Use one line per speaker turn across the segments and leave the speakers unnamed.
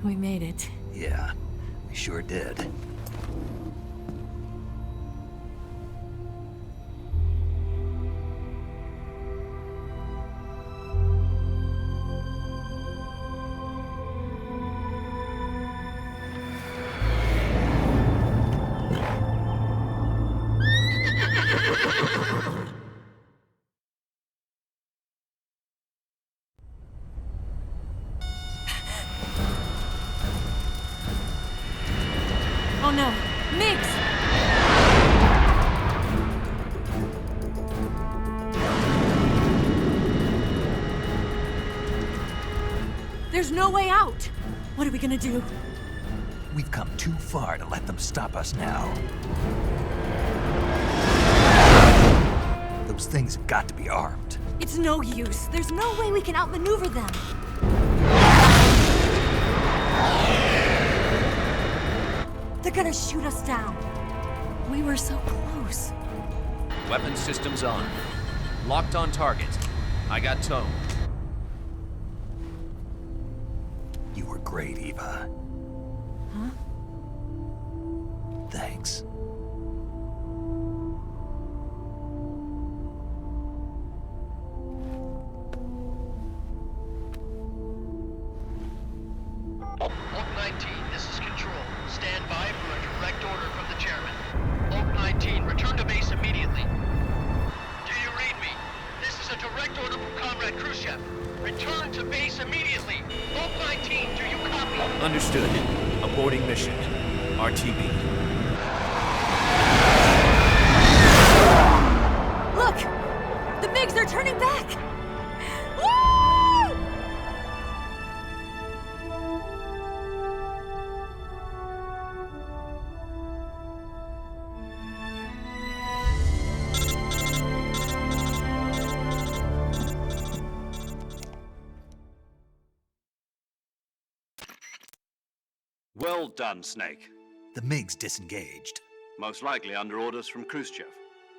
We made it.
Yeah, we sure did.
Oh no! Migs! There's no way out! What are we gonna do?
We've come too far to let them stop us now. Those things have got to be armed.
It's no use. There's no way we can outmaneuver them. They're gonna shoot us down. We were so close.
Weapon systems on. Locked on target. I got tone.
You were great, Eva.
Huh?
Thanks.
Oak 19, this is Control. Stand by for a direct order from the chairman. Oak 19, return to base immediately. Do you read me? This is a direct order from Comrade Khrushchev. Return to base immediately. Oak 19, do you copy?
Understood. Aborting mission. RTB.
Look! The MiGs, they're turning back! Woo!
Well done, Snake.
The MiGs disengaged.
Most likely under orders from Khrushchev.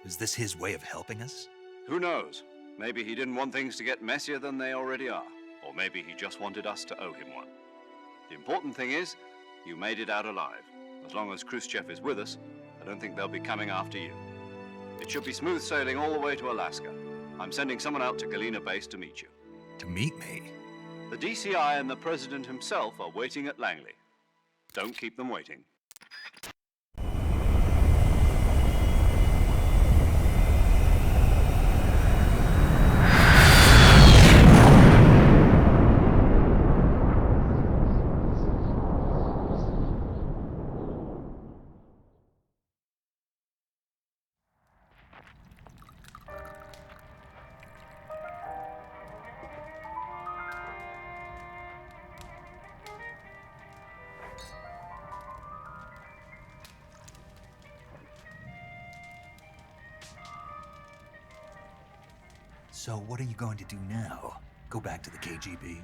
Is this his way of helping us?
Who knows? Maybe he didn't want things to get messier than they already are. Or maybe he just wanted us to owe him one. The important thing is, you made it out alive. As long as Khrushchev is with us, I don't think they'll be coming after you. It should be smooth sailing all the way to Alaska. I'm sending someone out to Galena Base to meet you.
To meet me?
The DCI and the President himself are waiting at Langley. Don't keep them waiting.
So what are you going to do now? Go back to the KGB?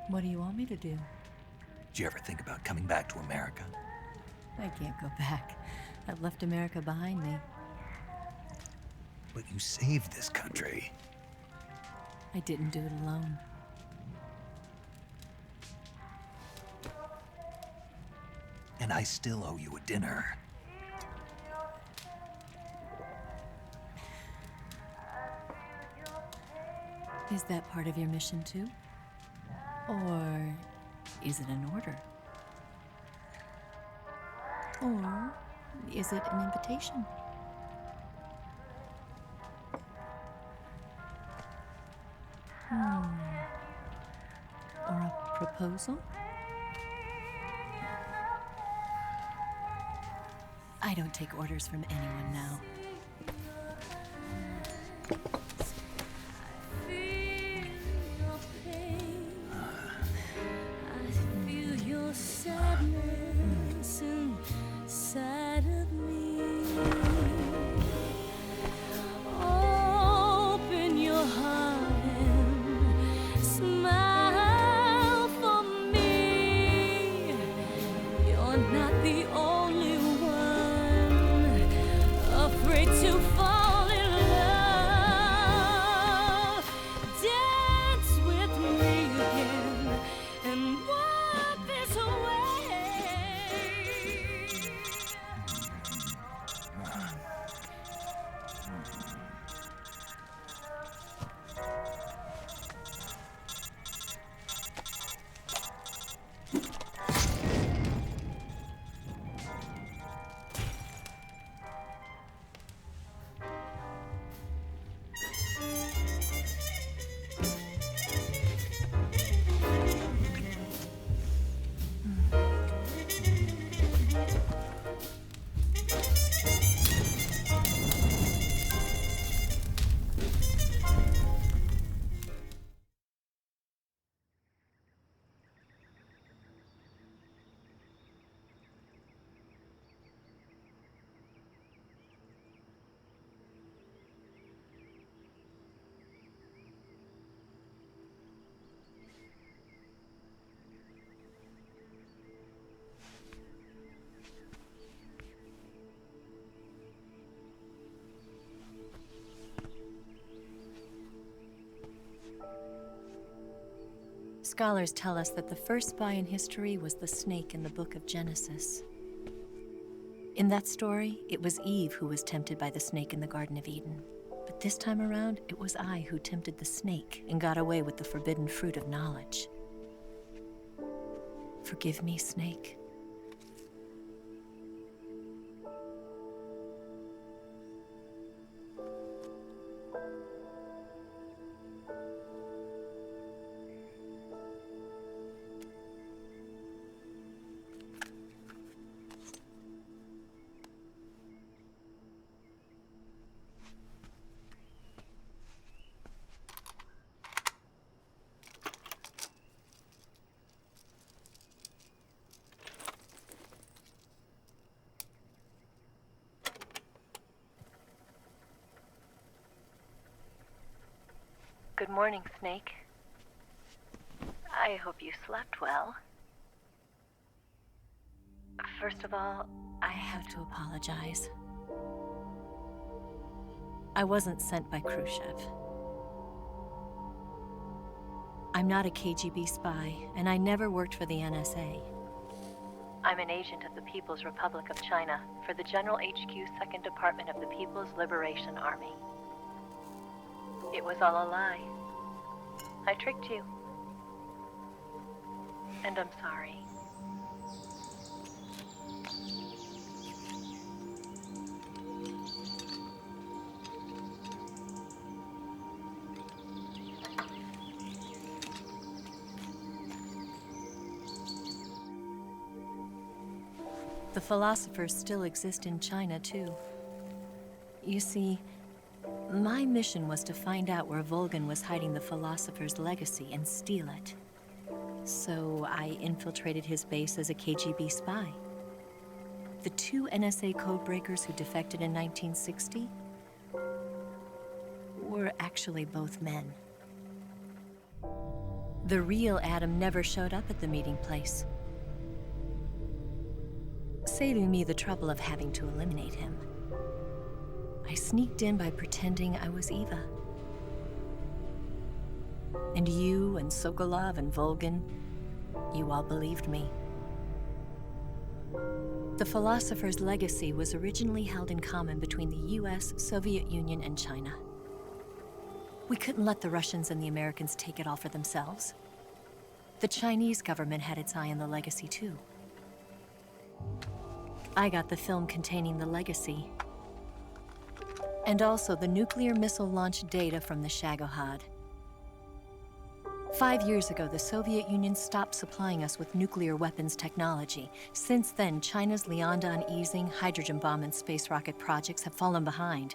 What do you want me to do?
Did you ever think about coming back to America?
I can't go back. I've left America behind me.
But you saved this country.
I didn't do it alone.
And I still owe you a dinner.
Is that part of your mission too? Or is it an order? Or is it an invitation? Or a proposal? I don't take orders from anyone now.
Not the only one afraid
Scholars tell us that the first spy in history was the snake in the book of Genesis. In that story, it was Eve who was tempted by the snake in the Garden of Eden. But this time around, it was I who tempted the snake and got away with the forbidden fruit of knowledge. Forgive me, snake.
Good morning, Snake. I hope you slept well. First of all,
I have to apologize. I wasn't sent by Khrushchev. I'm not a KGB spy, and I never worked for the NSA.
I'm an agent of the People's Republic of China for the General HQ 2nd Department of the People's Liberation Army. It was all a lie. I tricked you. And I'm sorry.
The philosophers still exist in China, too. You see, my mission was to find out where Volgin was hiding the philosopher's legacy and steal it. So I infiltrated his base as a KGB spy. The 2 NSA codebreakers who defected in 1960 were actually both men. The real Adam never showed up at the meeting place, saving me the trouble of having to eliminate him. I sneaked in by pretending I was Eva. And you and Sokolov and Volgin, you all believed me. The philosopher's legacy was originally held in common between the US, Soviet Union, and China. We couldn't let the Russians and the Americans take it all for themselves. The Chinese government had its eye on the legacy, too. I got the film containing the legacy, and also the nuclear missile launch data from the Shagohod. 5 years ago, the Soviet Union stopped supplying us with nuclear weapons technology. Since then, China's Liaodong easing, hydrogen bomb, and space rocket projects have fallen behind.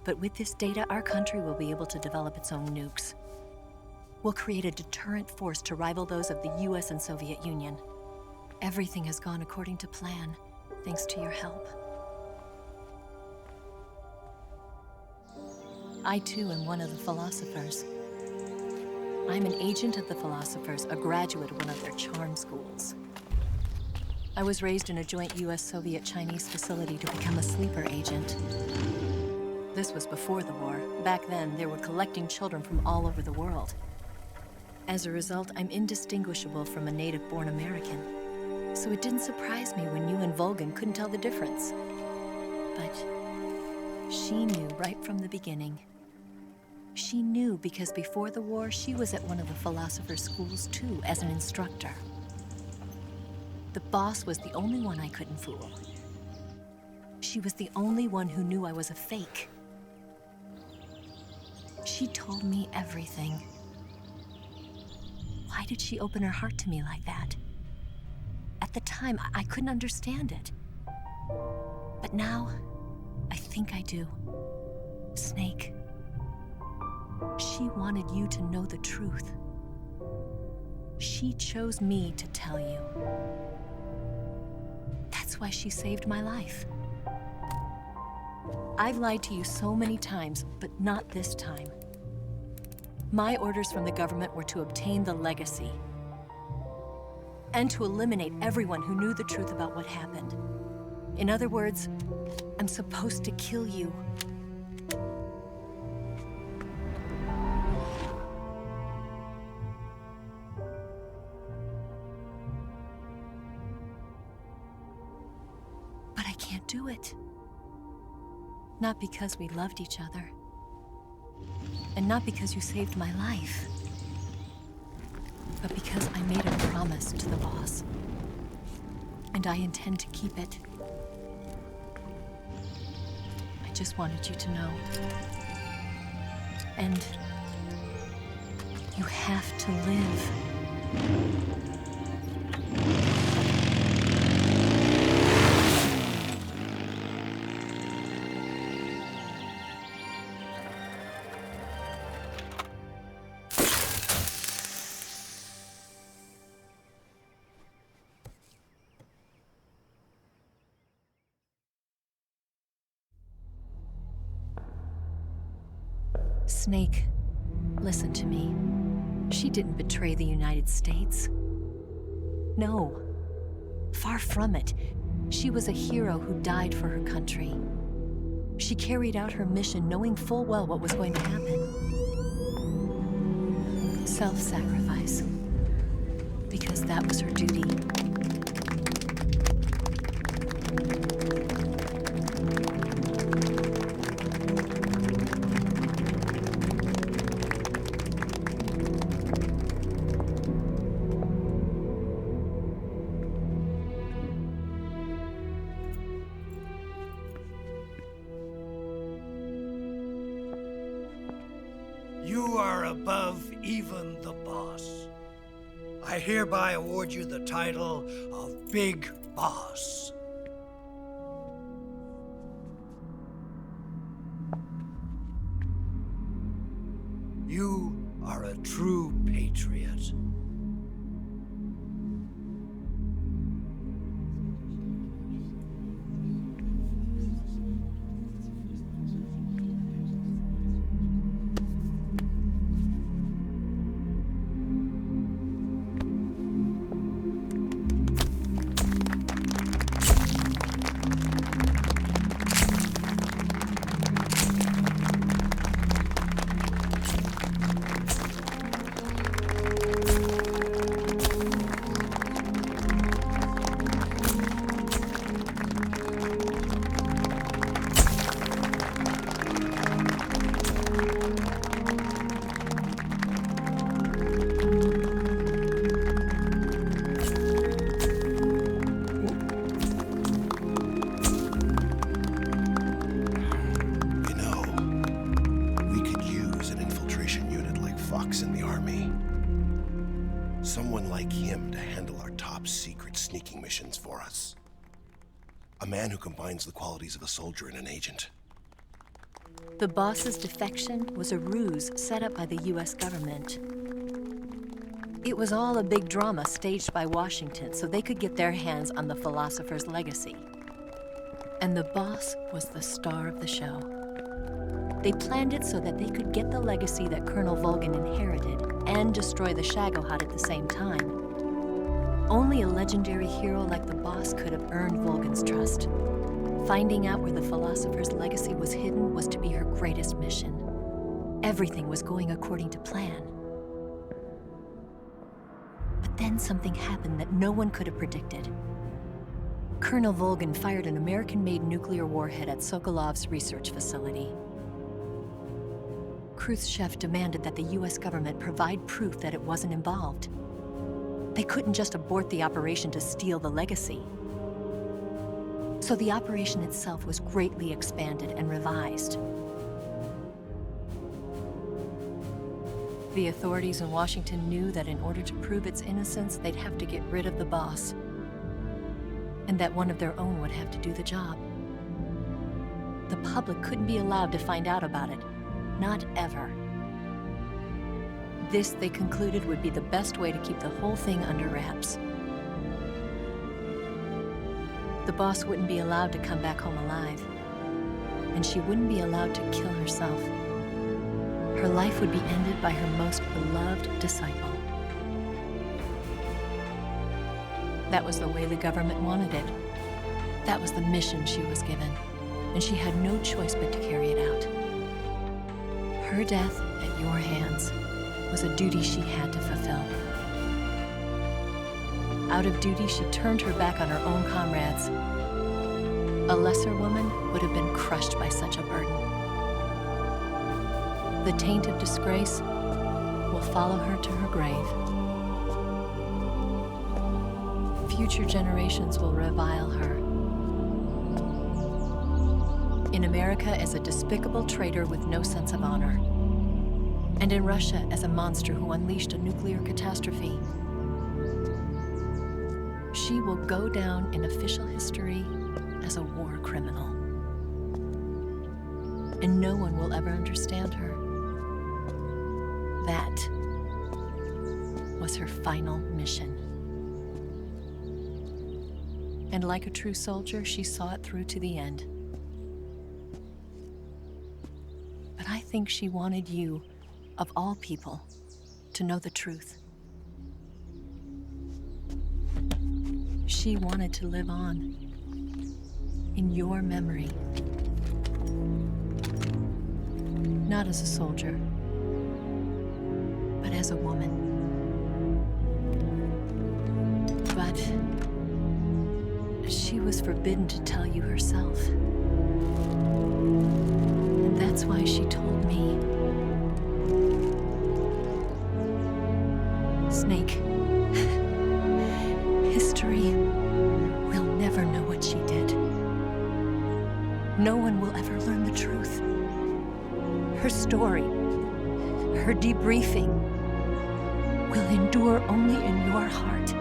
But with this data, our country will be able to develop its own nukes. We'll create a deterrent force to rival those of the US and Soviet Union. Everything has gone according to plan, thanks to your help. I, too, am one of the philosophers. I'm an agent of the philosophers, a graduate of one of their charm schools. I was raised in a joint US-Soviet-Chinese facility to become a sleeper agent. This was before the war. Back then, they were collecting children from all over the world. As a result, I'm indistinguishable from a native-born American. So it didn't surprise me when you and Volgin couldn't tell the difference. But she knew right from the beginning. She knew because before the war, she was at one of the philosopher's schools too, as an instructor. The boss was the only one I couldn't fool. She was the only one who knew I was a fake. She told me everything. Why did she open her heart to me like that? At the time, I couldn't understand it. But now, I think I do. Snake. She wanted you to know the truth. She chose me to tell you. That's why she saved my life. I've lied to you so many times, but not this time. My orders from the government were to obtain the legacy and to eliminate everyone who knew the truth about what happened. In other words, I'm supposed to kill you. can't do it. Not because we loved each other. And not because you saved my life. But because I made a promise to the boss. And I intend to keep it. I just wanted you to know. And you have to live. Snake, listen to me. She didn't betray the United States. No. Far from it. She was a hero who died for her country. She carried out her mission knowing full well what was going to happen. Self-sacrifice. Because that was her duty.
You are above even the boss. I hereby award you the title of Big Boss. You are a true patriot.
Someone like him to handle our top secret sneaking missions for us. A man who combines the qualities of a soldier and an agent.
The boss's defection was a ruse set up by the US government. It was all a big drama staged by Washington so they could get their hands on the philosopher's legacy. And the boss was the star of the show. They planned it so that they could get the legacy that Colonel Volgin inherited and destroy the Shagohod at the same time. Only a legendary hero like the boss could have earned Volgin's trust. Finding out where the philosopher's legacy was hidden was to be her greatest mission. Everything was going according to plan. But then something happened that no one could have predicted. Colonel Volgin fired an American-made nuclear warhead at Sokolov's research facility. Khrushchev demanded that the US government provide proof that it wasn't involved. They couldn't just abort the operation to steal the legacy. So the operation itself was greatly expanded and revised. The authorities in Washington knew that in order to prove its innocence, they'd have to get rid of the boss. And that one of their own would have to do the job. The public couldn't be allowed to find out about it. Not ever. This, they concluded, would be the best way to keep the whole thing under wraps. The boss wouldn't be allowed to come back home alive. And she wouldn't be allowed to kill herself. Her life would be ended by her most beloved disciple. That was the way the government wanted it. That was the mission she was given. And she had no choice but to carry it out. Her death at your hands was a duty she had to fulfill. Out of duty, she turned her back on her own comrades A lesser woman would have been crushed by such a burden. The taint of disgrace will follow her to her grave. Future generations will revile her. In America as a despicable traitor with no sense of honor. And in Russia as a monster who unleashed a nuclear catastrophe. She will go down in official history as a war criminal. And no one will ever understand her. That was her final mission. And like a true soldier, she saw it through to the end. But I think she wanted you, of all people, to know the truth. She wanted to live on in your memory. Not as a soldier, but as a woman. But she was forbidden to tell you herself. And that's why she told me. Snake, history will never know what she did. No one will ever learn the truth. Her story, her debriefing, will endure only in your heart.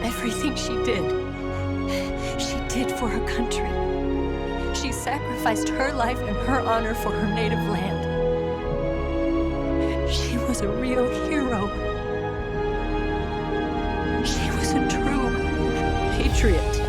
Everything she did for her country. She sacrificed her life and her honor for her native land. She was a real hero. She was a true patriot.